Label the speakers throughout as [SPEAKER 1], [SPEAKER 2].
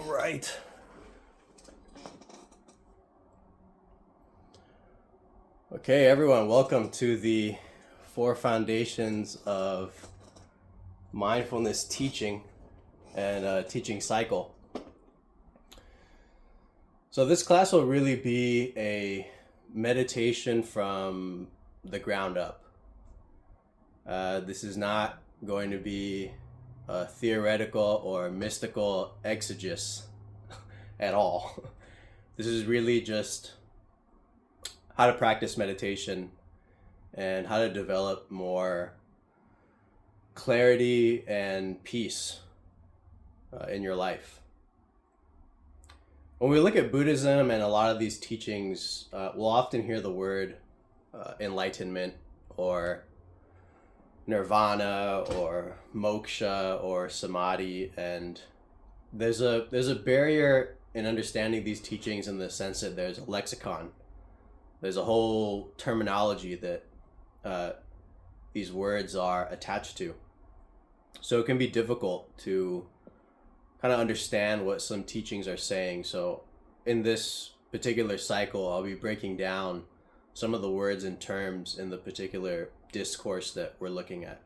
[SPEAKER 1] All right. Okay, everyone, welcome to the 4 foundations of mindfulness teaching and teaching cycle. So this class will really be a meditation from the ground up. This is not going to be a theoretical or mystical exegesis at all. This is really just how to practice meditation and how to develop more clarity and peace in your life. When we look at Buddhism and a lot of these teachings, we'll often hear the word enlightenment or nirvana or moksha or samadhi, and there's a barrier in understanding these teachings in the sense that there's a lexicon. There's a whole terminology that these words are attached to. So it can be difficult to kind of understand what some teachings are saying. So in this particular cycle, I'll be breaking down some of the words and terms in the particular discourse that we're looking at.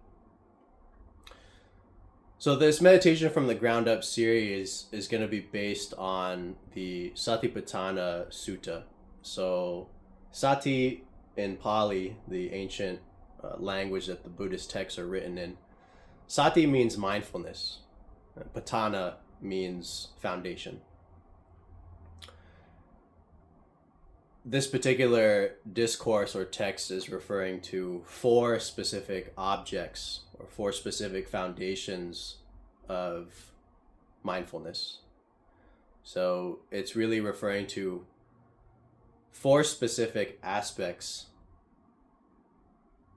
[SPEAKER 1] So this meditation from the ground up series is going to be based on the Satipatthana Sutta. So Sati in Pali, the ancient language that the Buddhist texts are written in, Sati means mindfulness. Patthana means foundation. This particular discourse or text is referring to 4 specific objects or 4 specific foundations of mindfulness. So it's really referring to 4 specific aspects,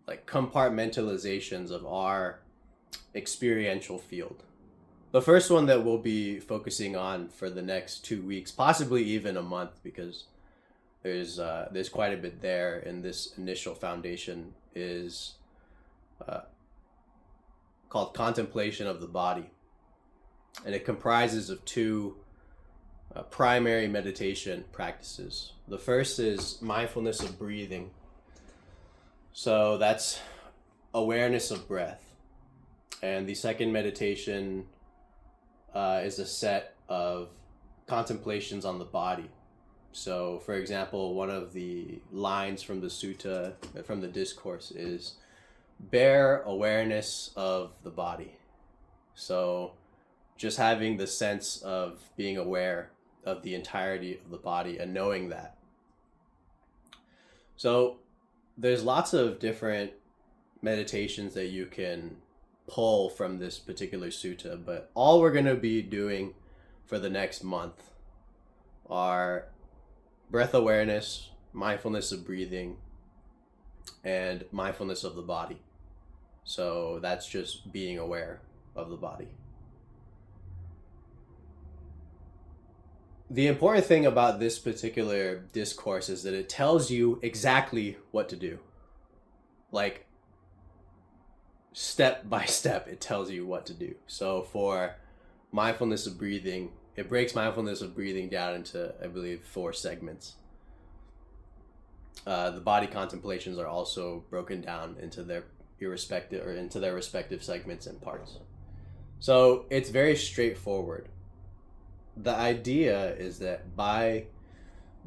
[SPEAKER 1] like compartmentalizations of our experiential field. The first one that we'll be focusing on for the next 2 weeks, possibly even a month, because there's quite a bit there in this initial foundation, is called contemplation of the body, and it comprises of 2 primary meditation practices. The first is mindfulness of breathing. So that's awareness of breath. And the second meditation is a set of contemplations on the body. So, for example, one of the lines from the sutta, from the discourse, is bare awareness of the body. So just having the sense of being aware of the entirety of the body and knowing that. So there's lots of different meditations that you can pull from this particular sutta, but all we're going to be doing for the next month are breath awareness, mindfulness of breathing, and mindfulness of the body. So that's just being aware of the body. The important thing about this particular discourse is that it tells you exactly what to do. Like, step by step, it tells you what to do. So for mindfulness of breathing, it breaks mindfulness of breathing down into, I believe, 4 segments. The body contemplations are also broken down into their respective segments and parts. So it's very straightforward. The idea is that by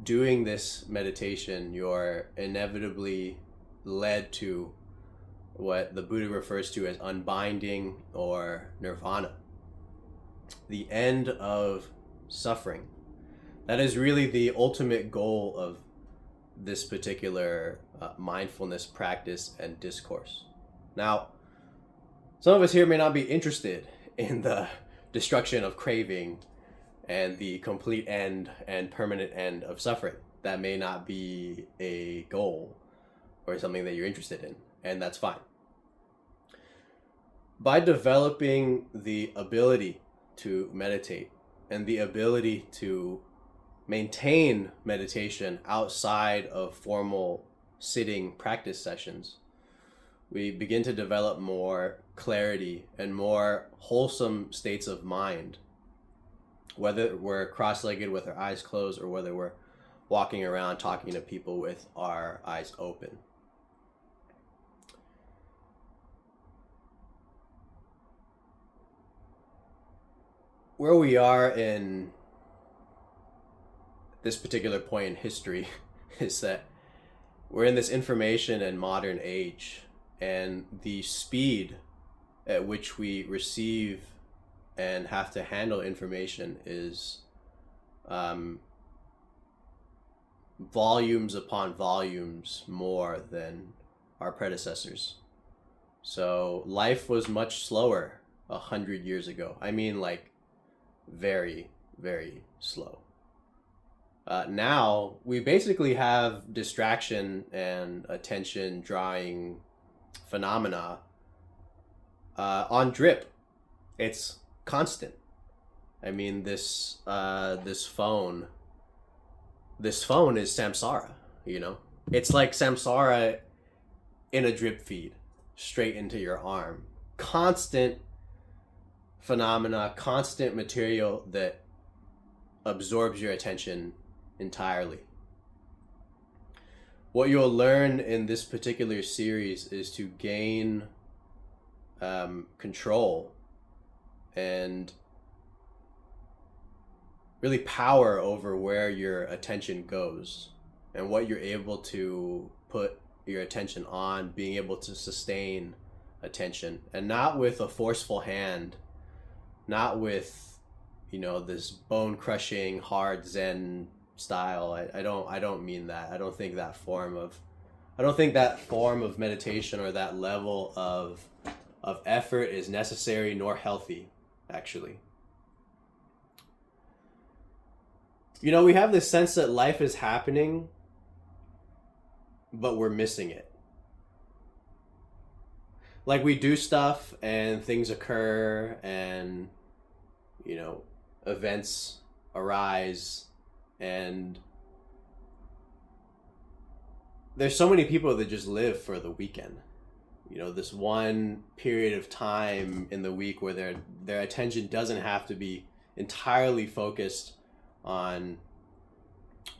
[SPEAKER 1] doing this meditation, you're inevitably led to what the Buddha refers to as unbinding or nirvana, the end of suffering. That is really the ultimate goal of this particular mindfulness practice and discourse. Now, some of us here may not be interested in the destruction of craving and the complete end and permanent end of suffering. That may not be a goal or something that you're interested in, and that's fine. By developing the ability to meditate and the ability to maintain meditation outside of formal sitting practice sessions, we begin to develop more clarity and more wholesome states of mind whether we're cross-legged with our eyes closed or whether we're walking around talking to people with our eyes open. Where we are in this particular point in history is that we're in this information and modern age, and the speed at which we receive and have to handle information is volumes upon volumes more than our predecessors. So life was much slower 100 years ago. I mean, like, very, very slow. Now we basically have distraction and attention drawing phenomena on drip. It's constant. I mean, this phone is samsara. It's like samsara in a drip feed straight into your arm. Constant phenomena, constant material that absorbs your attention entirely. What you'll learn in this particular series is to gain control and really power over where your attention goes and what you're able to put your attention on, being able to sustain attention, and not with a forceful hand, not with this bone crushing hard Zen style. I don't mean that. I don't think that form of meditation or that level of effort is necessary nor healthy, actually. We have this sense that life is happening, but we're missing it. Like, we do stuff and things occur and events arise, and there's so many people that just live for the weekend. This one period of time in the week where their attention doesn't have to be entirely focused on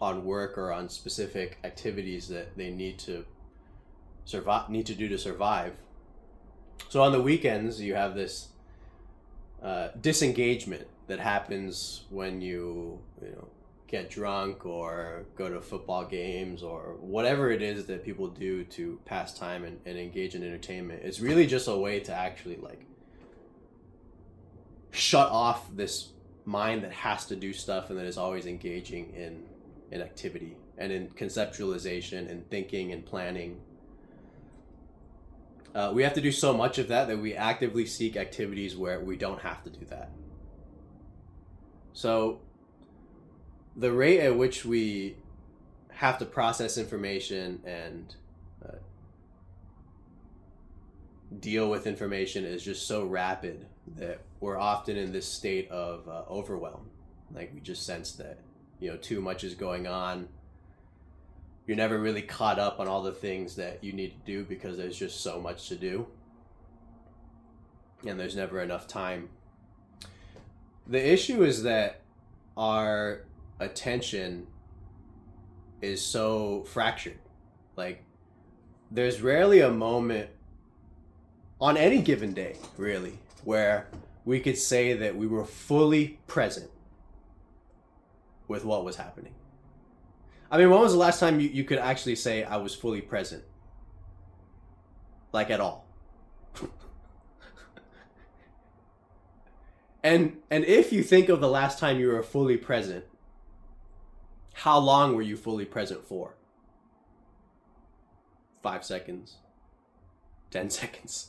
[SPEAKER 1] work or on specific activities that they need to do to survive. So on the weekends, you have this disengagement that happens when you get drunk or go to football games or whatever it is that people do to pass time and engage in entertainment. It's really just a way to actually shut off this mind that has to do stuff and that is always engaging in activity and in conceptualization and thinking and planning. We have to do so much of that we actively seek activities where we don't have to do that. So the rate at which we have to process information and deal with information is just so rapid that we're often in this state of overwhelm. Like, we just sense that too much is going on. You're never really caught up on all the things that you need to do because there's just so much to do, and there's never enough time. The issue is that our attention is so fractured. Like, there's rarely a moment on any given day, really, where we could say that we were fully present with what was happening. I mean, when was the last time you could actually say, I was fully present? Like, at all? And if you think of the last time you were fully present, how long were you fully present for? 5 seconds? 10 seconds?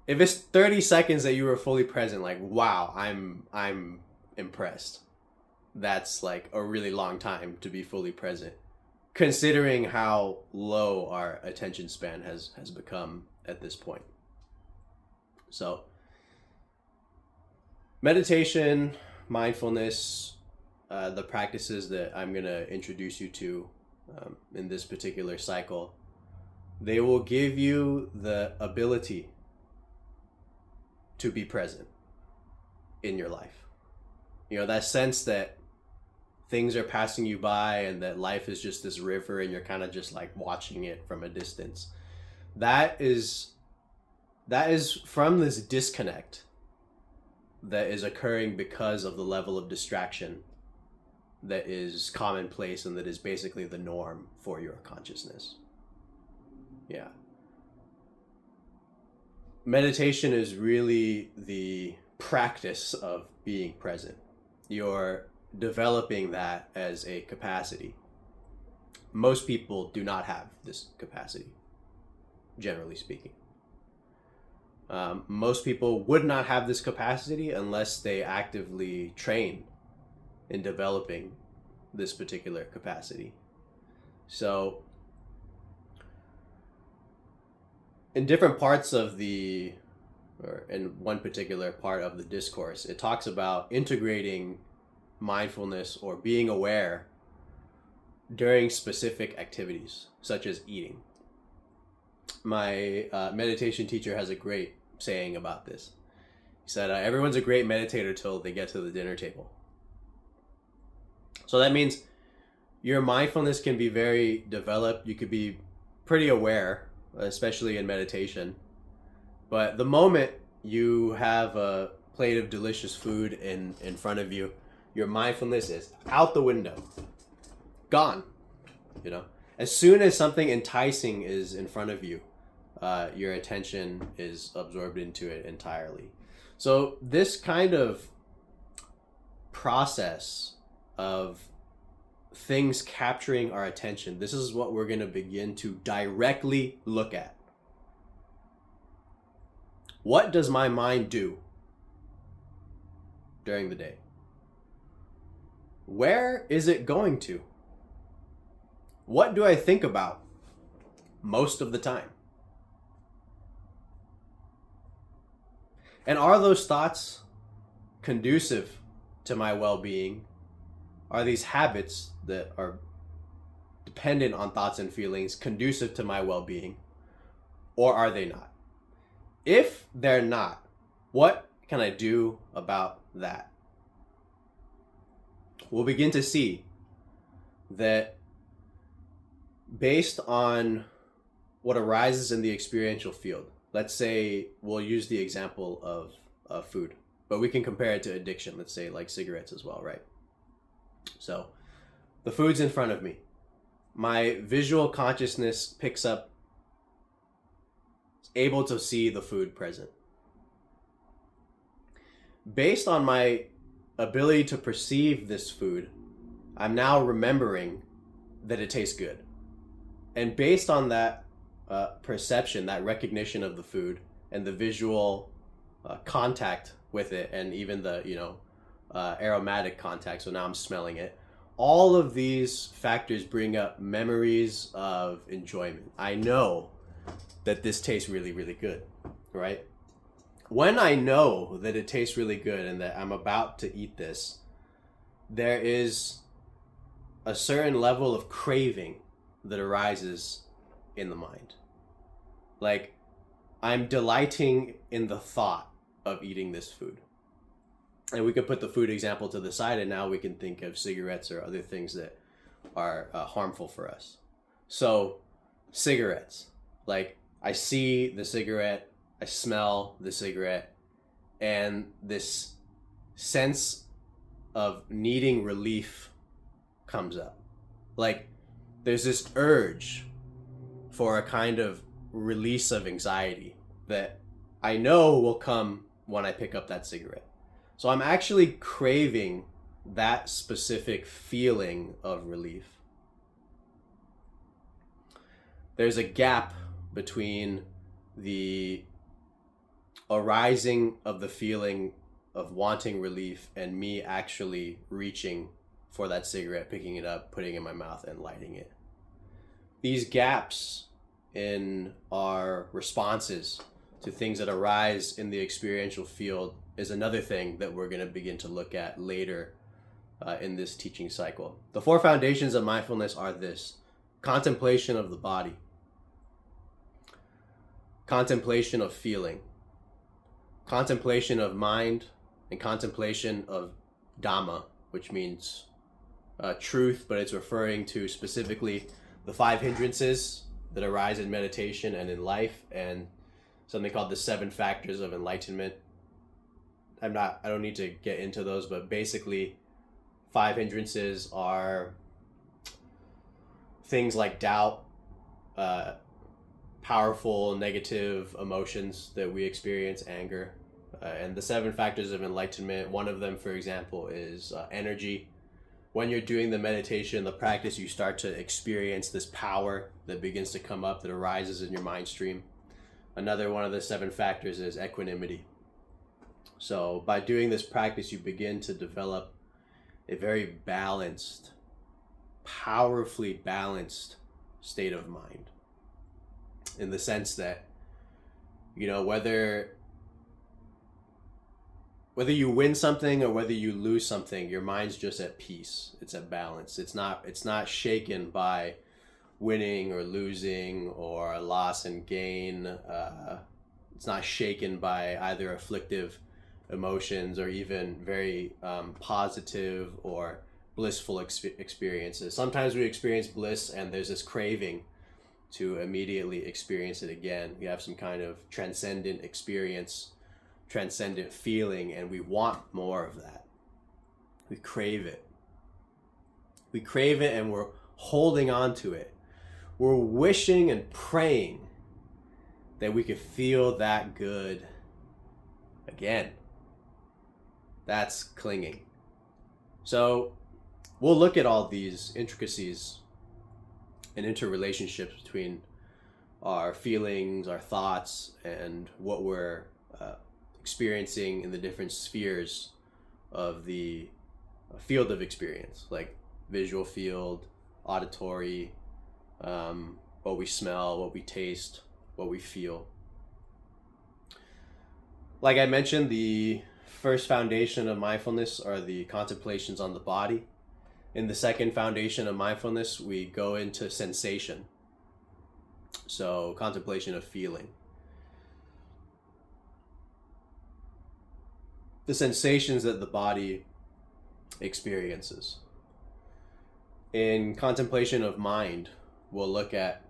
[SPEAKER 1] If it's 30 seconds that you were fully present, like, wow, I'm impressed. That's like a really long time to be fully present, considering how low our attention span has become at this point. So meditation, mindfulness, the practices that I'm going to introduce you to in this particular cycle, they will give you the ability to be present in your life. That sense that things are passing you by and that life is just this river and you're kind of just like watching it from a distance. That is from this disconnect that is occurring because of the level of distraction that is commonplace and that is basically the norm for your consciousness. Yeah. Meditation is really the practice of being present. You're developing that as a capacity. Most people do not have this capacity, generally speaking. Most people would not have this capacity unless they actively train in developing this particular capacity. So, in different parts of or in one particular part of the discourse, it talks about integrating mindfulness or being aware during specific activities, such as eating. My meditation teacher has a great saying about this. He said, everyone's a great meditator till they get to the dinner table. So that means your mindfulness can be very developed. You could be pretty aware, especially in meditation. But the moment you have a plate of delicious food in front of you, your mindfulness is out the window, gone. As soon as something enticing is in front of you, your attention is absorbed into it entirely. So this kind of process of things capturing our attention, this is what we're going to begin to directly look at. What does my mind do during the day? Where is it going to? What do I think about most of the time? And are those thoughts conducive to my well-being? Are these habits that are dependent on thoughts and feelings conducive to my well-being? Or are they not? If they're not, what can I do about that? We'll begin to see that based on what arises in the experiential field, let's say we'll use the example of food, but we can compare it to addiction, let's say like cigarettes as well, right? So the food's in front of me. My visual consciousness picks up, able to see the food present. Based on my ability to perceive this food, I'm now remembering that it tastes good. And based on that perception, that recognition of the food and the visual contact with it, and even the aromatic contact, so now I'm smelling it, all of these factors bring up memories of enjoyment. I know that this tastes really, really good, right? When I know that it tastes really good and that I'm about to eat this, there is a certain level of craving that arises in the mind. Like, I'm delighting in the thought of eating this food. And we could put the food example to the side, and now we can think of cigarettes or other things that are harmful for us. So, cigarettes. Like, I see the cigarette, I smell the cigarette, and this sense of needing relief comes up. Like, there's this urge for a kind of release of anxiety that I know will come when I pick up that cigarette. So I'm actually craving that specific feeling of relief. There's a gap between the arising of the feeling of wanting relief and me actually reaching for that cigarette, picking it up, putting it in my mouth, and lighting it. These gaps in our responses to things that arise in the experiential field is another thing that we're going to begin to look at later in this teaching cycle. The 4 foundations of mindfulness are this: contemplation of the body, contemplation of feeling, contemplation of mind, and contemplation of Dhamma, which means truth, but it's referring to specifically the 5 hindrances that arise in meditation and in life, and something called the 7 factors of enlightenment. I don't need to get into those, but basically 5 hindrances are things like doubt, powerful negative emotions that we experience, anger, and the 7 factors of enlightenment. One of them, for example, is energy. When you're doing the meditation, the practice, you start to experience this power that begins to come up, that arises in your mind stream. Another one of the 7 factors is equanimity. So by doing this practice, you begin to develop a very balanced, powerfully balanced state of mind. In the sense that, whether you win something or whether you lose something, your mind's just at peace. It's at balance. It's not shaken by winning or losing or loss and gain. It's not shaken by either afflictive emotions or even very positive or blissful experiences. Sometimes we experience bliss and there's this craving to immediately experience it again. We have some kind of transcendent experience, transcendent feeling, and we want more of that. We crave it. We crave it and we're holding on to it. We're wishing and praying that we could feel that good again. That's clinging. So we'll look at all these intricacies and interrelationships between our feelings, our thoughts, and what we're experiencing in the different spheres of the field of experience, like visual field, auditory, what we smell, what we taste, what we feel. Like I mentioned, the first foundation of mindfulness are the contemplations on the body. In the second foundation of mindfulness, we go into sensation. So contemplation of feeling. The sensations that the body experiences. In contemplation of mind, we'll look at,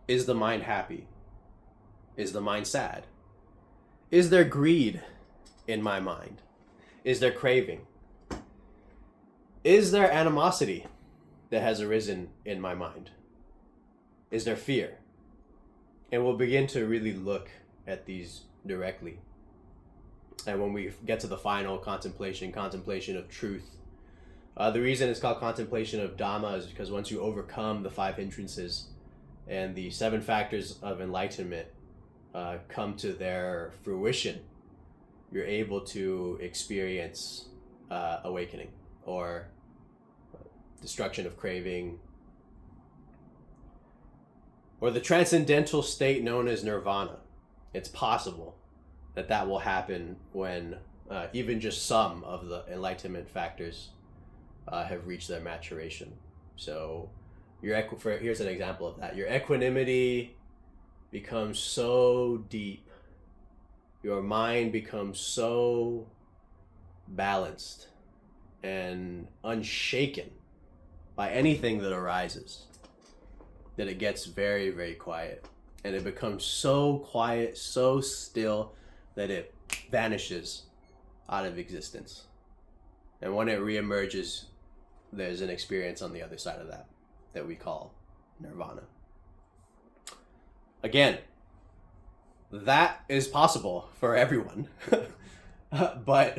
[SPEAKER 1] is the mind happy? Is the mind sad? Is there greed in my mind? Is there craving? Is there animosity that has arisen in my mind? Is there fear? And we'll begin to really look at these directly. And when we get to the final contemplation of truth, the reason it's called contemplation of Dhamma is because once you overcome the 5 hindrances and the 7 factors of enlightenment come to their fruition, you're able to experience awakening or destruction of craving, or the transcendental state known as nirvana. It's possible that will happen when even just some of the enlightenment factors have reached their maturation. So here's an example of that. Your equanimity becomes so deep. Your mind becomes so balanced and unshaken by anything that arises that it gets very, very quiet. And it becomes so quiet, so still, that it vanishes out of existence. And when it reemerges, there's an experience on the other side of that we call nirvana. Again, that is possible for everyone. But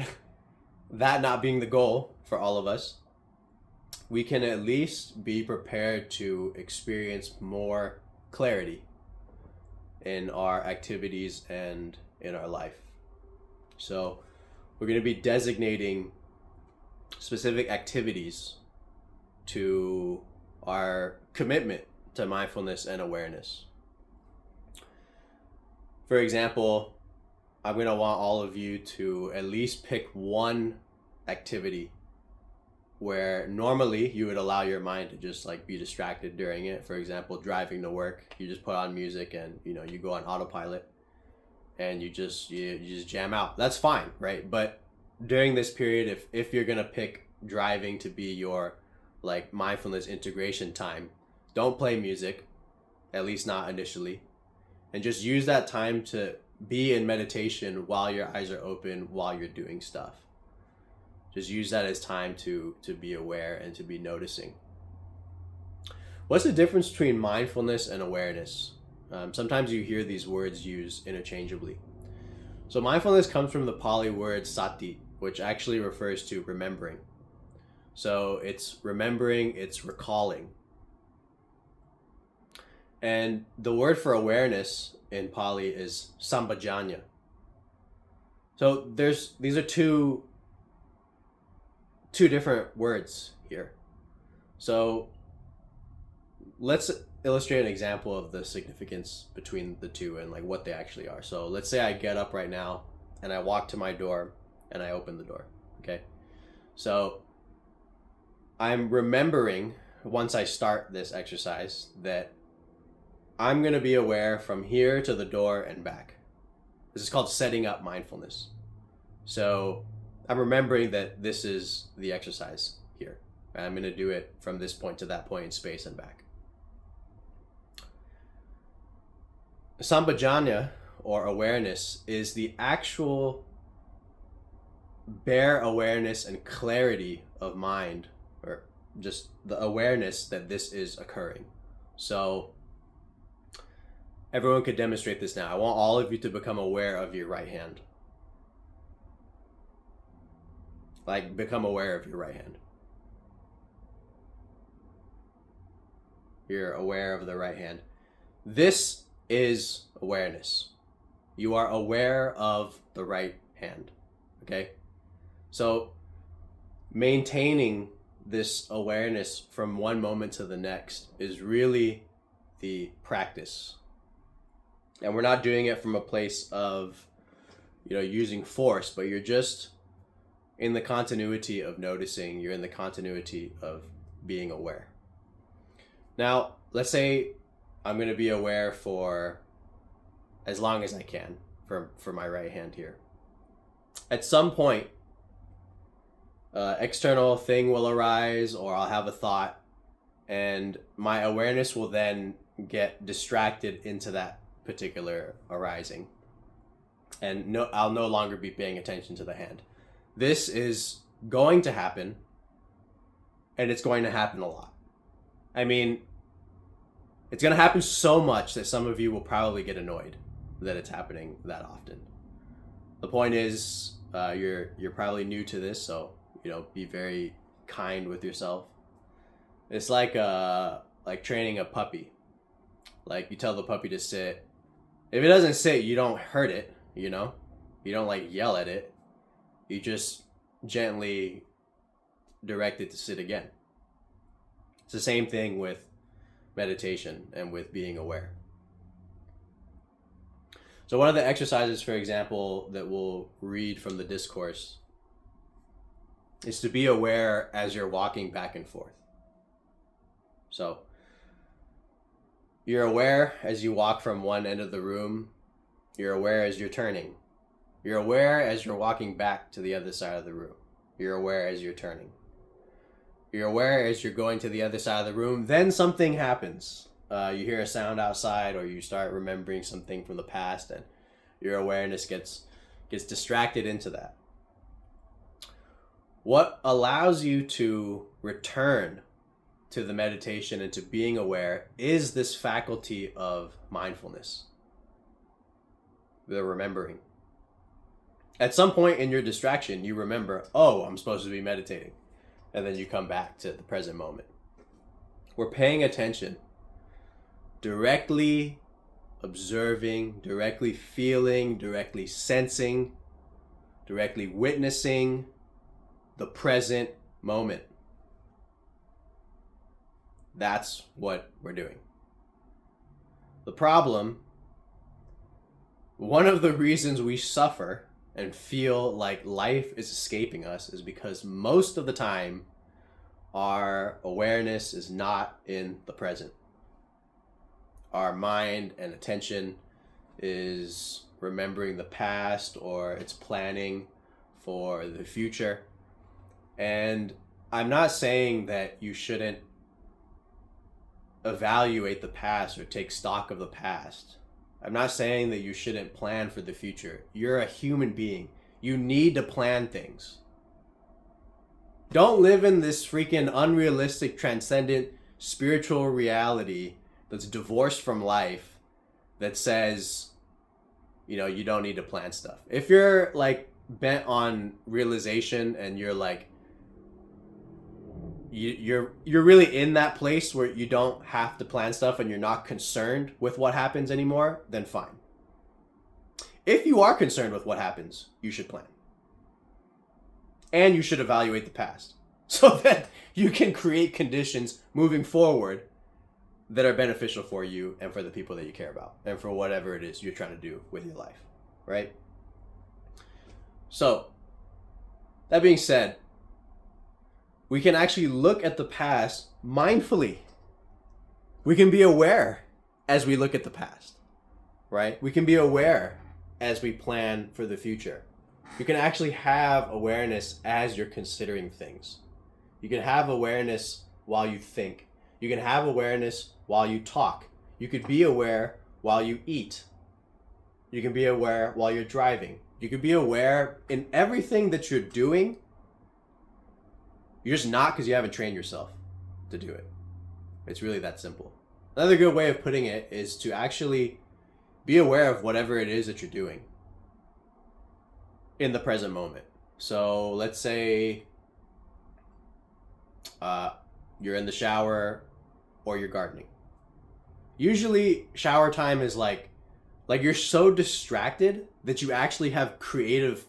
[SPEAKER 1] that not being the goal for all of us, we can at least be prepared to experience more clarity in our activities and in our life. So we're going to be designating specific activities to our commitment to mindfulness and awareness. For example, I'm going to want all of you to at least pick one activity where normally you would allow your mind to just like be distracted during it. For example, driving to work, you just put on music and you go on autopilot and you just jam out. That's fine, right? But during this period, if you're gonna pick driving to be your like mindfulness integration time, don't play music, at least not initially, and just use that time to be in meditation while your eyes are open, while you're doing stuff. Just use that as time to be aware and to be noticing. What's the difference between mindfulness and awareness? Sometimes you hear these words used interchangeably. So mindfulness comes from the Pali word sati, which actually refers to remembering. So it's remembering, it's recalling. And the word for awareness in Pali is sambhajanya. So these are two different words here. So let's illustrate an example of the significance between the two and like what they actually are. So let's say I get up right now and I walk to my door and I open the door. Okay. So I'm remembering once I start this exercise that I'm going to be aware from here to the door and back. This is called setting up mindfulness. So I'm remembering that this is the exercise here. I'm going to do it from this point to that point in space and back. Sambhajanya, or awareness, is the actual bare awareness and clarity of mind, or just the awareness that this is occurring. So everyone could demonstrate this now. I want all of you to become aware of your right hand. Like, become aware of your right hand. You're aware of the right hand. This is awareness. You are aware of the right hand. Okay? So maintaining this awareness from one moment to the next is really the practice. And we're not doing it from a place of, using force, but you're just in the continuity of noticing. You're in the continuity of being aware. Now, let's say I'm going to be aware for as long as I can for my right hand here. At some point, external thing will arise, or I'll have a thought, and my awareness will then get distracted into that particular arising, and I'll no longer be paying attention to the hand. This is going to happen, and it's going to happen a lot. I mean, it's going to happen so much that some of you will probably get annoyed that it's happening that often. The point is, you're probably new to this, so be very kind with yourself. It's like training a puppy. Like, you tell the puppy to sit. If it doesn't sit, you don't hurt it. You don't yell at it. You just gently direct it to sit again. It's the same thing with meditation and with being aware. So one of the exercises, for example, that we'll read from the discourse is to be aware as you're walking back and forth. So you're aware as you walk from one end of the room. You're aware as you're turning. You're aware as you're walking back to the other side of the room. You're aware as you're turning. You're aware as you're going to the other side of the room. Then something happens. You hear a sound outside, or you start remembering something from the past, and your awareness gets distracted into that. What allows you to return to the meditation and to being aware is this faculty of mindfulness, the remembering. At some point in your distraction, you remember, oh, I'm supposed to be meditating. And then you come back to the present moment. We're paying attention, directly observing, directly feeling, directly sensing, directly witnessing the present moment. That's what we're doing. The problem, one of the reasons we suffer and feel like life is escaping us is because most of the time our awareness is not in the present. Our mind and attention is remembering the past, or it's planning for the future. And I'm not saying that you shouldn't evaluate the past or take stock of the past. I'm not saying that you shouldn't plan for the future. You're a human being. You need to plan things. Don't live in this freaking unrealistic, transcendent, spiritual reality that's divorced from life that says, you don't need to plan stuff. If you're like bent on realization and you're like, you're really in that place where you don't have to plan stuff and you're not concerned with what happens anymore, then fine. If you are concerned with what happens, you should plan. And you should evaluate the past so that you can create conditions moving forward that are beneficial for you and for the people that you care about and for whatever it is you're trying to do with your life, right? So, that being said, we can actually look at the past mindfully. We can be aware as we look at the past, right? We can be aware as we plan for the future. You can actually have awareness as you're considering things. You can have awareness while you think. You can have awareness while you talk. You could be aware while you eat. You can be aware while you're driving. You can be aware in everything that you're doing. You're just not because you haven't trained yourself to do it. It's really that simple. Another good way of putting it is to actually be aware of whatever it is that you're doing in the present moment. So let's say you're in the shower or you're gardening. Usually shower time is like you're so distracted that you actually have creative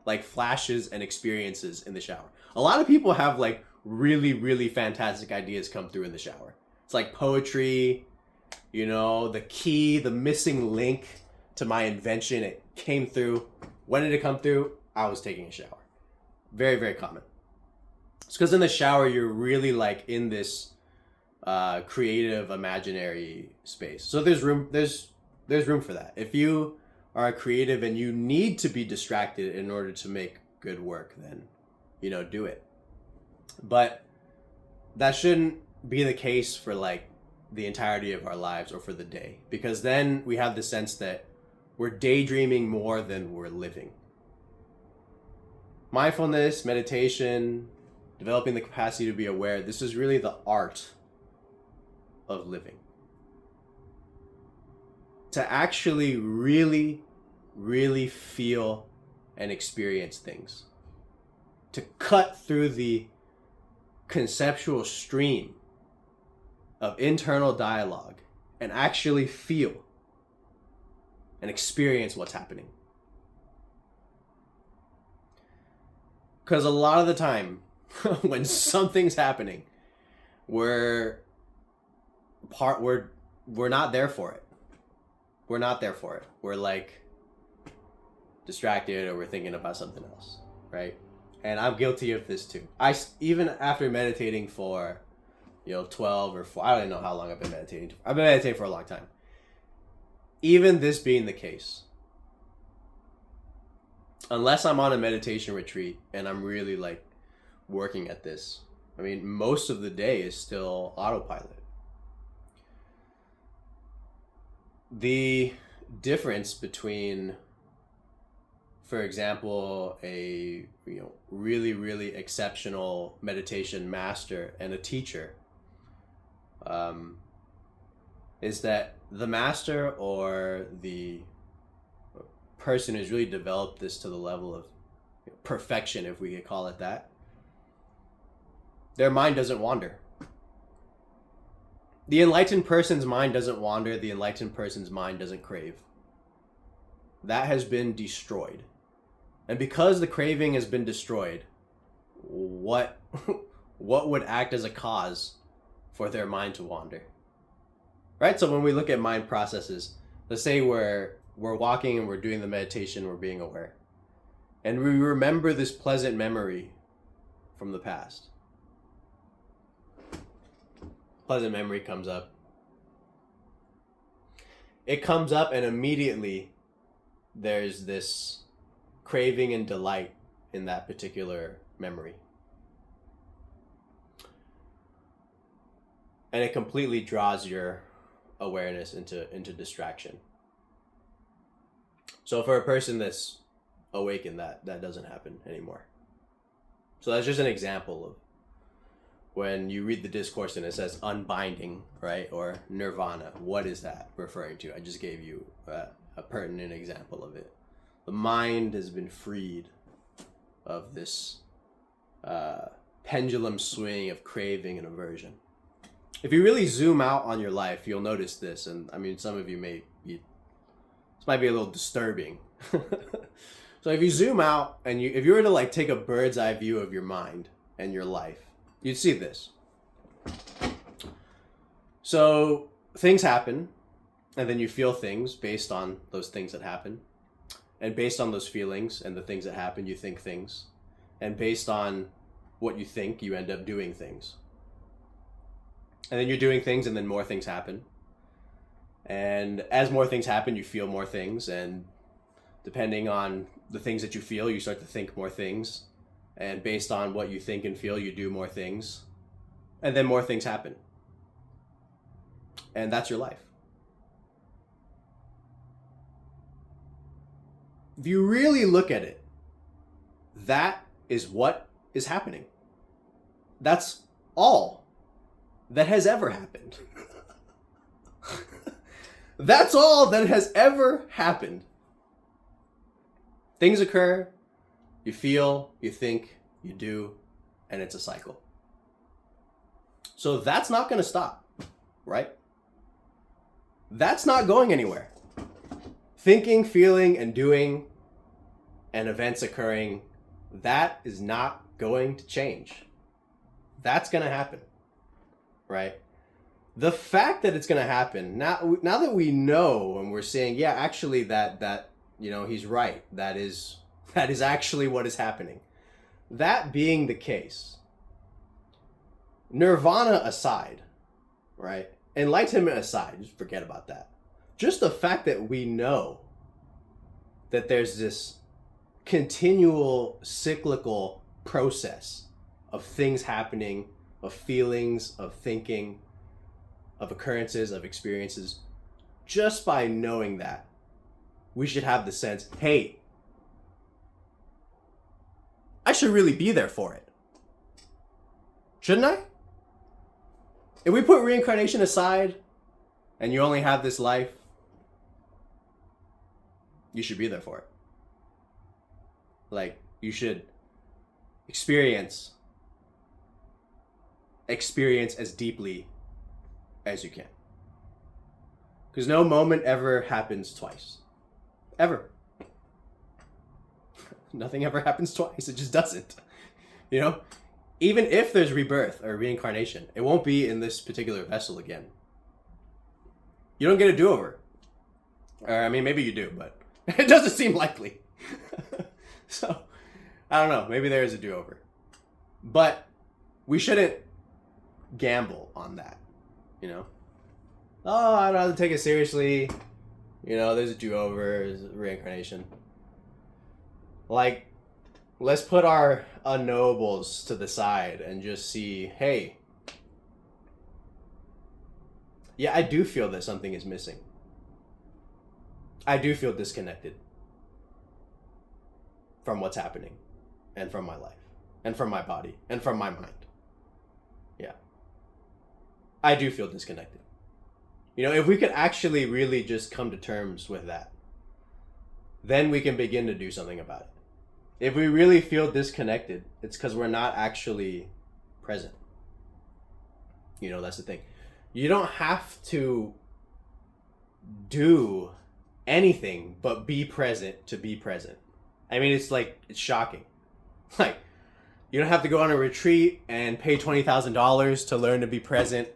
[SPEAKER 1] like flashes and experiences in the shower. A lot of people have like really, really fantastic ideas come through in the shower. It's like poetry, the missing link to my invention. It came through. When did it come through? I was taking a shower. Very, very common. It's because in the shower, you're really like in this creative, imaginary space. So there's room for that. If you are a creative and you need to be distracted in order to make good work, then, do it. But that shouldn't be the case for like the entirety of our lives or for the day, because then we have the sense that we're daydreaming more than we're living. Mindfulness, meditation, developing the capacity to be aware, this is really the art of living. To actually really, really feel and experience things. To cut through the conceptual stream of internal dialogue and actually feel and experience what's happening. Because a lot of the time, when something's happening, we're not there for it. We're not there for it. We're like distracted or we're thinking about something else, right? And I'm guilty of this too. Even after meditating for 12 or 4, I don't even know how long I've been meditating. I've been meditating for a long time. Even this being the case, unless I'm on a meditation retreat and I'm really like working at this, most of the day is still autopilot. The difference between, for example, a really, really exceptional meditation master and a teacher is that the master or the person who's really developed this to the level of perfection, if we could call it that, their mind doesn't wander. The enlightened person's mind doesn't wander. The enlightened person's mind doesn't crave. That has been destroyed. And because the craving has been destroyed, what would act as a cause for their mind to wander? Right? So when we look at mind processes, let's say we're walking and we're doing the meditation, we're being aware. And we remember this pleasant memory from the past. Pleasant memory comes up. It comes up and immediately there's this craving and delight in that particular memory. And it completely draws your awareness into distraction. So for a person that's awakened, that doesn't happen anymore. So that's just an example of when you read the discourse and it says unbinding, right? Or nirvana. What is that referring to? I just gave you a pertinent example of it. The mind has been freed of this pendulum swing of craving and aversion. If you really zoom out on your life, you'll notice this. And I mean, some of you this might be a little disturbing. So if you zoom out and if you were to like take a bird's eye view of your mind and your life, you'd see this. So things happen, and then you feel things based on those things that happen. And based on those feelings and the things that happen, you think things. And based on what you think, you end up doing things. And then you're doing things, and then more things happen. And as more things happen, you feel more things. And depending on the things that you feel, you start to think more things. And based on what you think and feel, you do more things. And then more things happen. And that's your life. If you really look at it, that is what is happening. That's all that has ever happened. That's all that has ever happened. Things occur, you feel, you think, you do, and it's a cycle. So that's not going to stop, right? That's not going anywhere. Thinking, feeling, and doing, and events occurring, that is not going to change. That's going to happen, right? The fact that it's going to happen, now that we know and we're saying, yeah, actually that he's right. That is actually what is happening. That being the case, nirvana aside, right? Enlightenment aside, just forget about that. Just the fact that we know that there's this continual cyclical process of things happening, of feelings, of thinking, of occurrences, of experiences, just by knowing that, we should have the sense, hey, I should really be there for it. Shouldn't I? If we put reincarnation aside and you only have this life, you should be there for it. Like, you should experience as deeply as you can. Because no moment ever happens twice. Ever. Nothing ever happens twice. It just doesn't. You know? Even if there's rebirth or reincarnation, it won't be in this particular vessel again. You don't get a do-over. Or, I mean, maybe you do, but it doesn't seem likely. So, I don't know. Maybe there is a do-over. But we shouldn't gamble on that. You know? Oh, I'd rather take it seriously. You know, there's a do-over, there's a reincarnation. Like, let's put our unknowables to the side and just see, hey, yeah, I do feel that something is missing. I do feel disconnected from what's happening and from my life and from my body and from my mind. Yeah. I do feel disconnected. You know, if we could actually really just come to terms with that, then we can begin to do something about it. If we really feel disconnected, it's because we're not actually present. You know, that's the thing. You don't have to do anything but be present to be present. I mean, it's shocking. Like, you don't have to go on a retreat and pay $20,000 to learn to be present